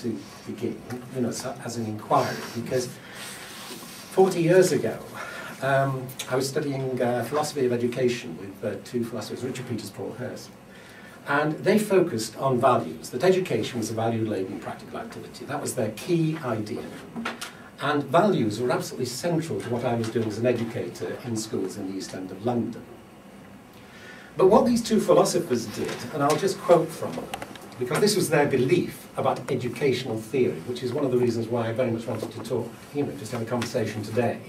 to begin, you know, as an inquiry, because 40 years ago, I was studying philosophy of education with two philosophers, Richard Peters, Paul Hurst, and they focused on values, that education was a value-laden practical activity. That was their key idea. And values were absolutely central to what I was doing as an educator in schools in the East End of London. But what these two philosophers did, and I'll just quote from them, because this was their belief about educational theory, which is one of the reasons why I very much wanted to talk, you know, just have a conversation today,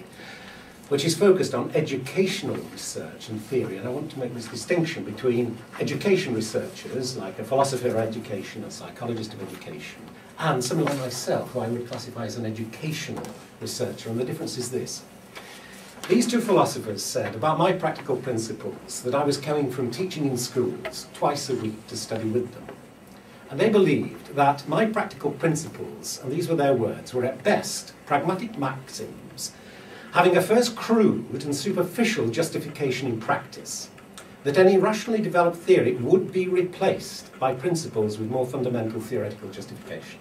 which is focused on educational research and theory. And I want to make this distinction between education researchers, like a philosopher of education, a psychologist of education, and someone like myself, who I would classify as an educational researcher. And the difference is this. These two philosophers said about my practical principles that I was coming from teaching in schools twice a week to study with them. And they believed that my practical principles, and these were their words, were at best pragmatic maxims, having a first crude and superficial justification in practice, that any rationally developed theory would be replaced by principles with more fundamental theoretical justification.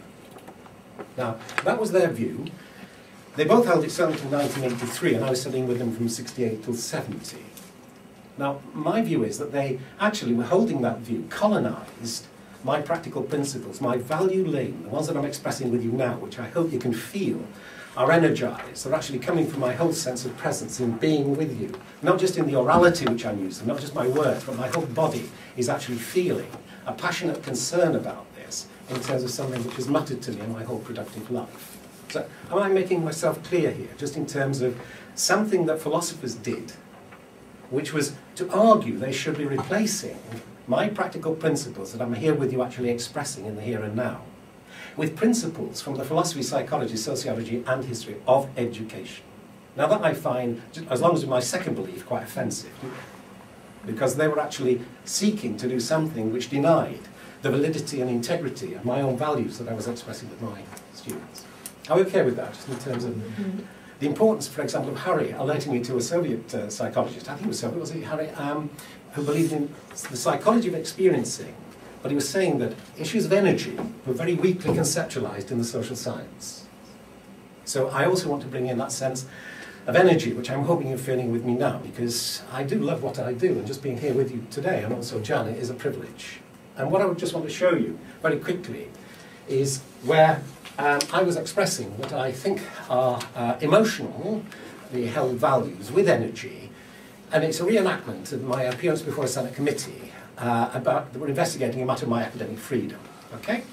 Now, that was their view. They both held it certainly until 1983, and I was studying with them from 68 till 70. Now, my view is that they actually were holding that view, colonised my practical principles, my value-laden, the ones that I'm expressing with you now, which I hope you can feel, are energised. They're actually coming from my whole sense of presence in being with you. Not just in the orality which I'm using, not just my words, but my whole body is actually feeling a passionate concern about this in terms of something which has mattered to me in my whole productive life. So am I making myself clear here, just in terms of something that philosophers did, which was to argue they should be replacing my practical principles that I'm here with you actually expressing in the here and now, with principles from the philosophy, psychology, sociology, and history of education. Now that I find, as long as my second belief, quite offensive, because they were actually seeking to do something which denied the validity and integrity of my own values that I was expressing with my students. Are we okay with that, just in terms of the importance, for example, of Harry alerting me to a Soviet psychologist, I think it was Soviet, was it Harry, who believed in the psychology of experiencing, but he was saying that issues of energy were very weakly conceptualized in the social science. So I also want to bring in that sense of energy, which I'm hoping you're feeling with me now, because I do love what I do, and just being here with you today, and also Jaan, is a privilege. And what I would just want to show you very quickly is where I was expressing what I think are emotionally held values with energy, and it's a reenactment of my appearance before a Senate committee about that we're investigating a matter of my academic freedom. Okay?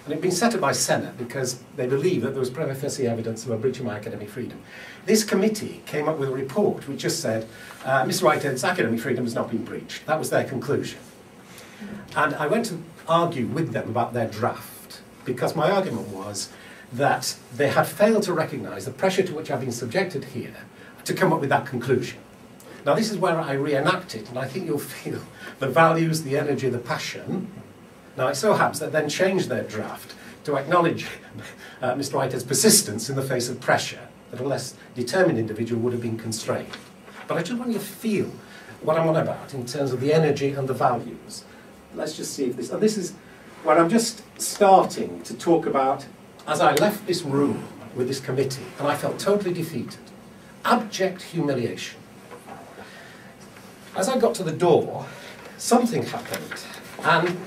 And it'd been set up by Senate because they believed that there was prima facie evidence of a breach of my academic freedom. This committee came up with a report which just said, Mr. Whitehead's academic freedom has not been breached. That was their conclusion. And I went to argue with them about their draft, because my argument was that they had failed to recognise the pressure to which I've been subjected here to come up with that conclusion. Now this is where I reenact it, and I think you'll feel the values, the energy, the passion. Now it so happens that then changed their draft to acknowledge Mr. Whitehead's persistence in the face of pressure, that a less determined individual would have been constrained. But I just want you to feel what I'm on about in terms of the energy and the values. Let's just see if this, and this is where I'm just starting to talk about, as I left this room with this committee, and I felt totally defeated, abject humiliation. As I got to the door, something happened, and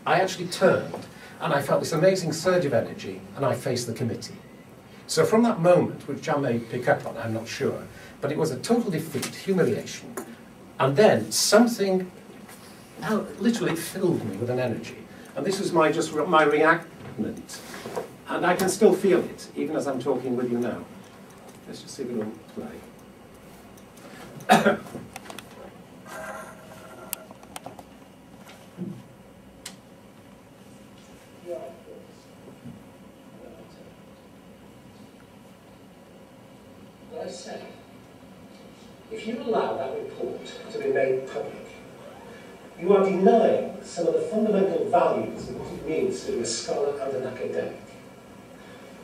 I actually turned, and I felt this amazing surge of energy, and I faced the committee. So from that moment, which I may pick up on, I'm not sure, but it was a total defeat, humiliation, and then something literally filled me with an energy. And this was my reenactment, and I can still feel it, even as I'm talking with you now. Let's just see if it'll play. I said, if you allow that report to be made public, you are denying some of the fundamental values of what it means to be a scholar and an academic.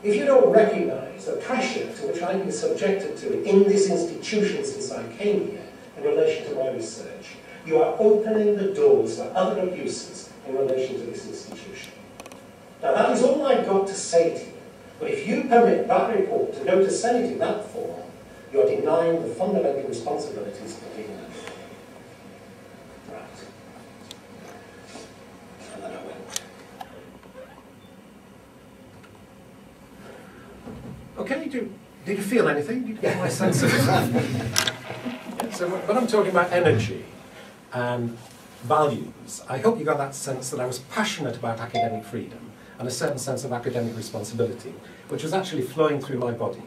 If you don't recognise the pressure to which I've been subjected to in this institution since I came here in relation to my research, you are opening the doors for other abuses in relation to this institution. Now that is all I've got to say to you. But if you permit that report to go to Senate in that form, you're denying the fundamental responsibilities of the leader. Right. And then I went. Okay, did you feel anything? Did you get my sense of it? So when I'm talking about energy and values, I hope you got that sense that I was passionate about academic freedom and a certain sense of academic responsibility, which was actually flowing through my body.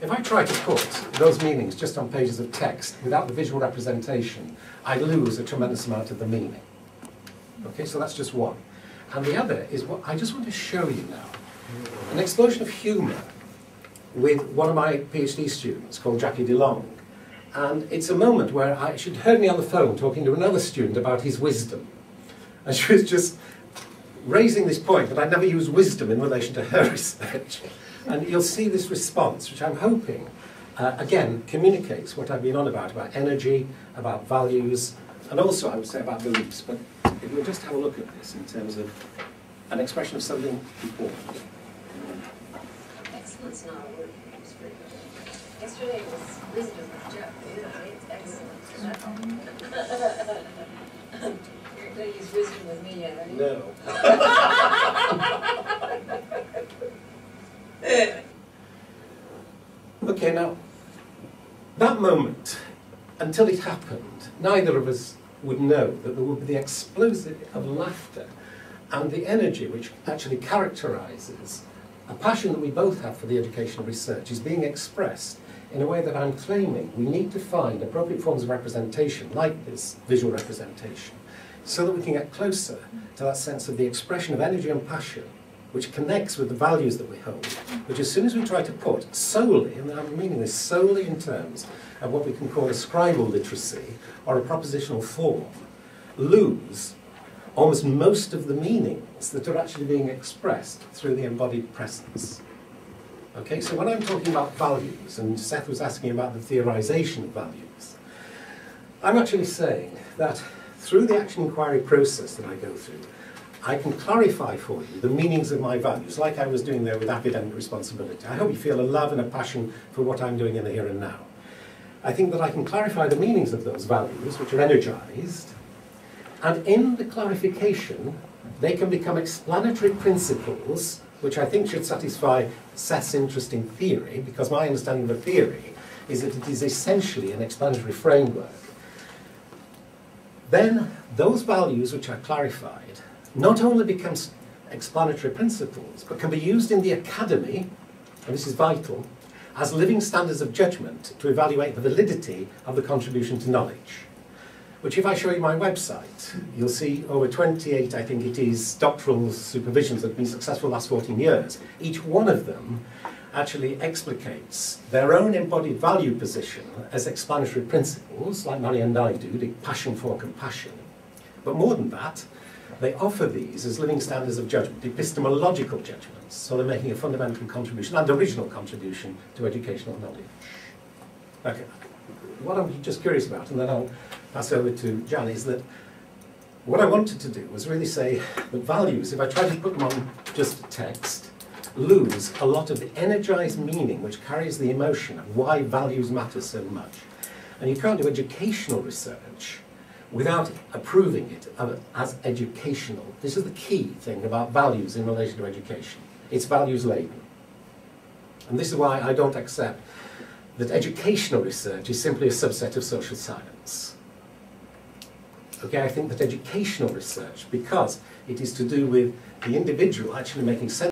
If I try to put those meanings just on pages of text without the visual representation, I lose a tremendous amount of the meaning. Okay, so that's just one. And the other is what I just want to show you now. An explosion of humour with one of my PhD students called Jackie DeLong. And it's a moment where she'd heard me on the phone talking to another student about his wisdom. And she was just raising this point that I'd never used wisdom in relation to her research. And you'll see this response, which I'm hoping, again, communicates what I've been on about energy, about values, and also, I would say, about beliefs. But if we'll just have a look at this in terms of an expression of something important. Excellence now. Yesterday was wisdom with Jeff. It's excellent. You're going to use wisdom with me yet, are you? No. Okay, now, that moment, until it happened, neither of us would know that there would be the explosion of laughter and the energy which actually characterises a passion that we both have for the educational research is being expressed in a way that I'm claiming we need to find appropriate forms of representation, like this visual representation, so that we can get closer to that sense of the expression of energy and passion which connects with the values that we hold, which as soon as we try to put solely, and I'm meaning this solely in terms of what we can call a scribal literacy or a propositional form, lose almost most of the meanings that are actually being expressed through the embodied presence. Okay, so when I'm talking about values, and Seth was asking about the theorization of values, I'm actually saying that through the action inquiry process that I go through, I can clarify for you the meanings of my values, like I was doing there with academic responsibility. I hope you feel a love and a passion for what I'm doing in the here and now. I think that I can clarify the meanings of those values, which are energized, and in the clarification, they can become explanatory principles, which I think should satisfy Seth's interest in theory, because my understanding of a theory is that it is essentially an explanatory framework. Then those values which are clarified not only become explanatory principles, but can be used in the academy, and this is vital, as living standards of judgment to evaluate the validity of the contribution to knowledge. Which, if I show you my website, you'll see over 28, I think it is, doctoral supervisions that have been successful the last 14 years. Each one of them actually explicates their own embodied value position as explanatory principles, like Mary and I do, the passion for compassion. But more than that, they offer these as living standards of judgment, epistemological judgments, so they're making a fundamental contribution and original contribution to educational knowledge. Okay. What I'm just curious about, and then I'll pass over to Jaan, is that what I wanted to do was really say that values, if I try to put them on just text, lose a lot of the energized meaning which carries the emotion of why values matter so much. And you can't do educational research without approving it as educational. This is the key thing about values in relation to education. It's values laden. And this is why I don't accept that educational research is simply a subset of social science. Okay, I think that educational research, because it is to do with the individual actually making sense